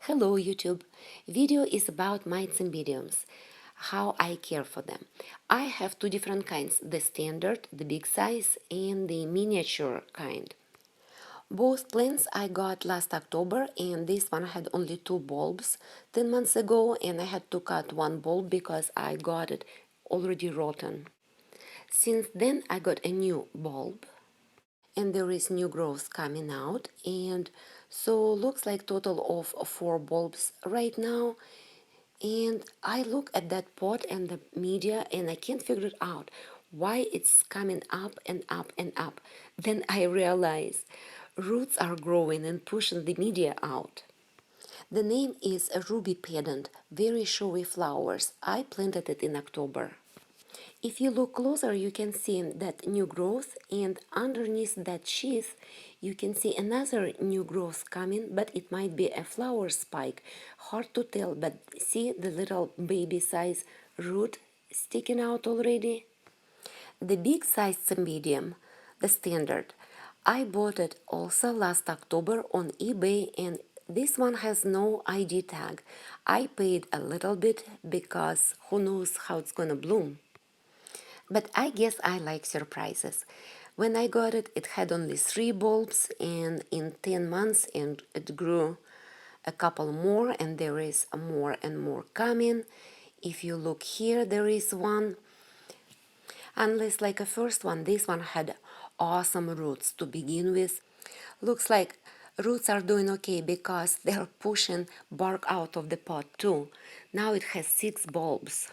Hello YouTube! Video is about my cymbidiums, how I care for them. I have two different kinds, the standard, the big size, and the miniature kind. Both plants I got last October, and this one had only two bulbs 10 months ago, and I had to cut one bulb because I got it already rotten. Since then I got a new bulb and there is new growth coming out, and so looks like total of 4 bulbs right now. And I look at that pot and the media and I can't figure it out why it's coming up and up and up. Then I realize roots are growing and pushing the media out. The name is a ruby pendant, very showy flowers. I planted it in October. If you look closer, you can see that new growth, and underneath that sheath, you can see another new growth coming, but it might be a flower spike. Hard to tell, but see the little baby size root sticking out already? The big size cymbidium, the standard, I bought it also last October on eBay, and this one has no ID tag. I paid a little bit because who knows how it's gonna bloom. But I guess I like surprises. When I got it, it had only 3 bulbs, and in 10 months it grew a couple more, and there is more and more coming. If you look here, there is one. Unless like a first one, this one had awesome roots to begin with. Looks like roots are doing okay because they're pushing bark out of the pot too. Now it has 6 bulbs.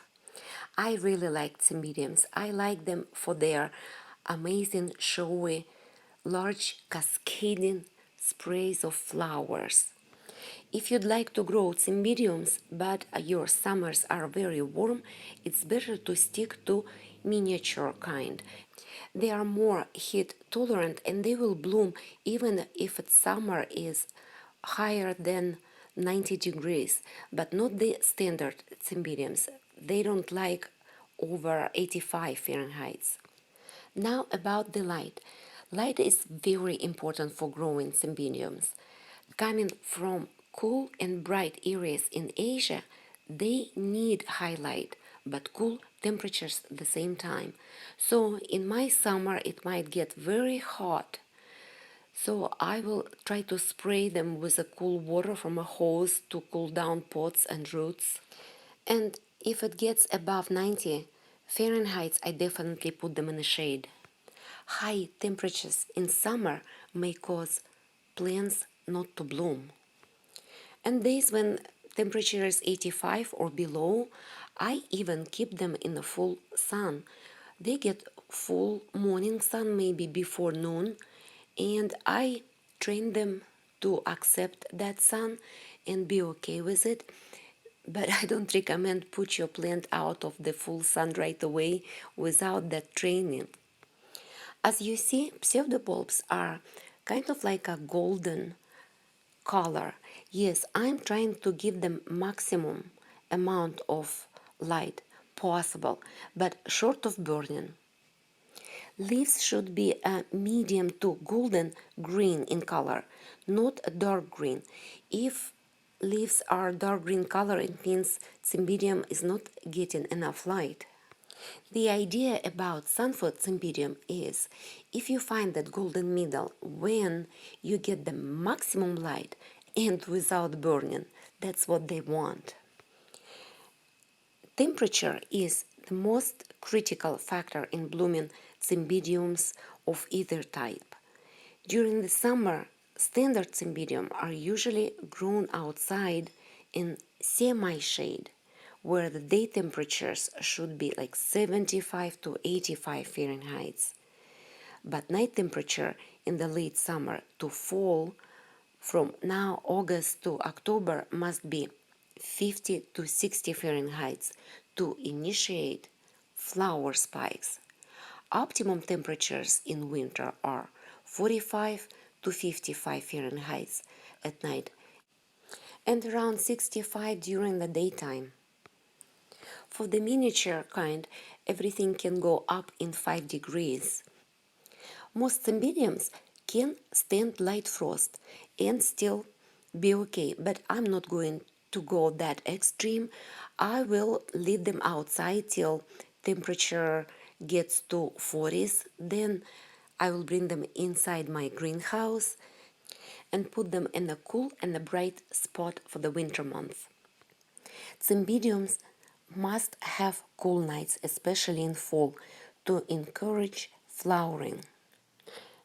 I really like cymbidiums. I like them for their amazing, showy, large cascading sprays of flowers. If you'd like to grow cymbidiums, but your summers are very warm, it's better to stick to miniature kind. They are more heat tolerant and they will bloom even if its summer is higher than 90 degrees, but not the standard cymbidiums. They don't like over 85 Fahrenheit. Now about the light. Light is very important for growing cymbidiums. Coming from cool and bright areas in Asia, they need high light but cool temperatures at the same time. So in my summer it might get very hot. So I will try to spray them with a cool water from a hose to cool down pots and roots. And if it gets above 90 Fahrenheit, I definitely put them in the shade. High temperatures in summer may cause plants not to bloom. And days when temperature is 85 or below, I even keep them in the full sun. They get full morning sun maybe before noon, and I train them to accept that sun and be okay with it. But I don't recommend put your plant out of the full sun right away without that training. As you see, pseudobulbs are kind of like a golden color. Yes, I'm trying to give them maximum amount of light possible, but short of burning. Leaves should be a medium to golden green in color, not a dark green. If leaves are dark green color, it means cymbidium is not getting enough light. The idea about sunfoot cymbidium is if you find that golden middle when you get the maximum light and without burning, that's what they want. Temperature is the most critical factor in blooming cymbidiums of either type. During the summer, standard cymbidium are usually grown outside in semi-shade, where the day temperatures should be like 75 to 85 Fahrenheit. But night temperature in the late summer to fall from now August to October must be 50 to 60 Fahrenheit to initiate flower spikes. Optimum temperatures in winter are 45 to 55 Fahrenheit at night and around 65 during the daytime. For the miniature kind, everything can go up in 5 degrees. Most cymbidiums can stand light frost and still be okay, but I'm not going to go that extreme. I will leave them outside till temperature gets to 40s. Then I will bring them inside my greenhouse and put them in a cool and a bright spot for the winter months. Cymbidiums must have cool nights, especially in fall, to encourage flowering.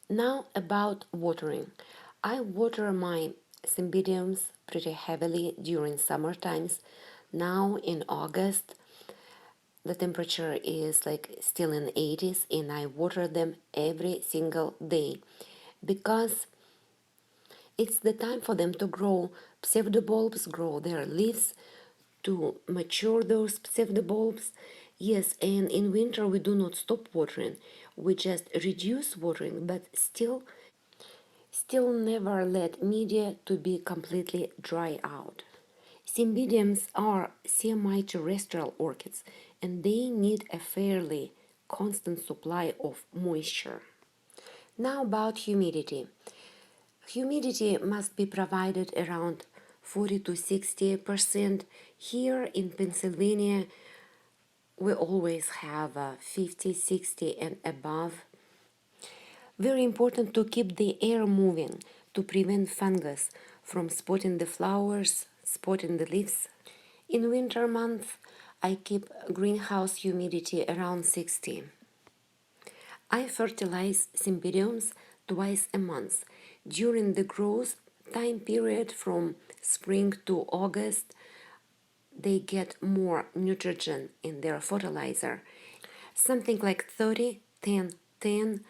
Now about watering. I water my cymbidiums pretty heavily during summer times. Now in August, the temperature is like still in 80s and I water them every single day because it's the time for them to grow. Pseudobulbs grow their leaves to mature those pseudobulbs. Yes, and in winter we do not stop watering. We just reduce watering, but still never let media to be completely dry out. Cymbidiums are semi-terrestrial orchids and they need a fairly constant supply of moisture. Now about humidity. Humidity must be provided around 40 to 60%. Here in Pennsylvania, we always have 50, 60 and above. Very important to keep the air moving to prevent fungus from spotting the flowers, spotting the leaves. In winter months, I keep greenhouse humidity around 60. I fertilize cymbidiums twice a month. During the growth time period from spring to August, they get more nitrogen in their fertilizer. Something like 30, 10, 10,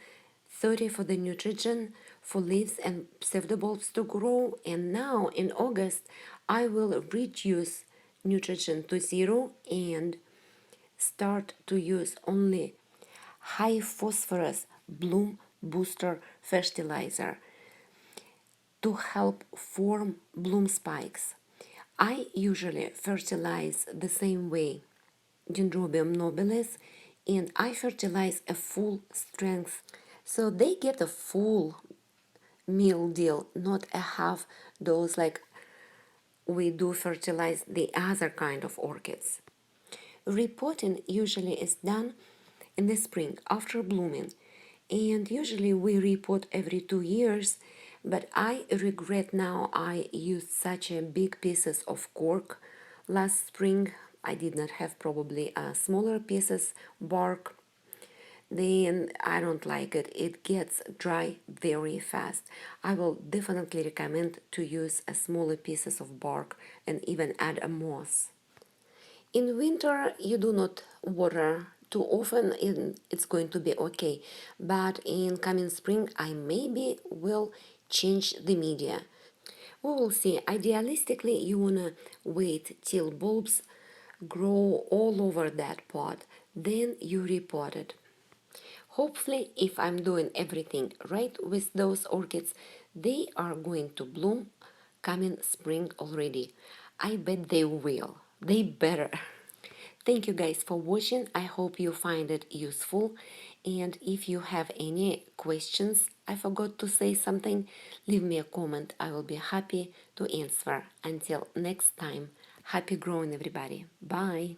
30 for the nitrogen for leaves and pseudobulbs to grow. And now in August, I will reduce nitrogen to 0 and start to use only high phosphorus bloom booster fertilizer to help form bloom spikes. I usually fertilize the same way Dendrobium nobilis and I fertilize a full strength so they get a full meal deal, not a half dose like we do fertilize the other kind of orchids. Repotting usually is done in the spring after blooming, and usually we repot every 2 years, but I regret now I used such a big pieces of cork last spring. I did not have probably smaller pieces bark. Then I don't like it. It gets dry very fast. I will definitely recommend to use a smaller pieces of bark and even add a moss. In winter, you do not water too often and it's going to be okay. But in coming spring, I maybe will change the media. We will see. Idealistically, you wanna wait till bulbs grow all over that pot. Then you repot it. Hopefully, if I'm doing everything right with those orchids, they are going to bloom coming spring already. I bet they will. They better. Thank you guys for watching. I hope you find it useful. And if you have any questions, I forgot to say something, leave me a comment. I will be happy to answer. Until next time, happy growing everybody. Bye.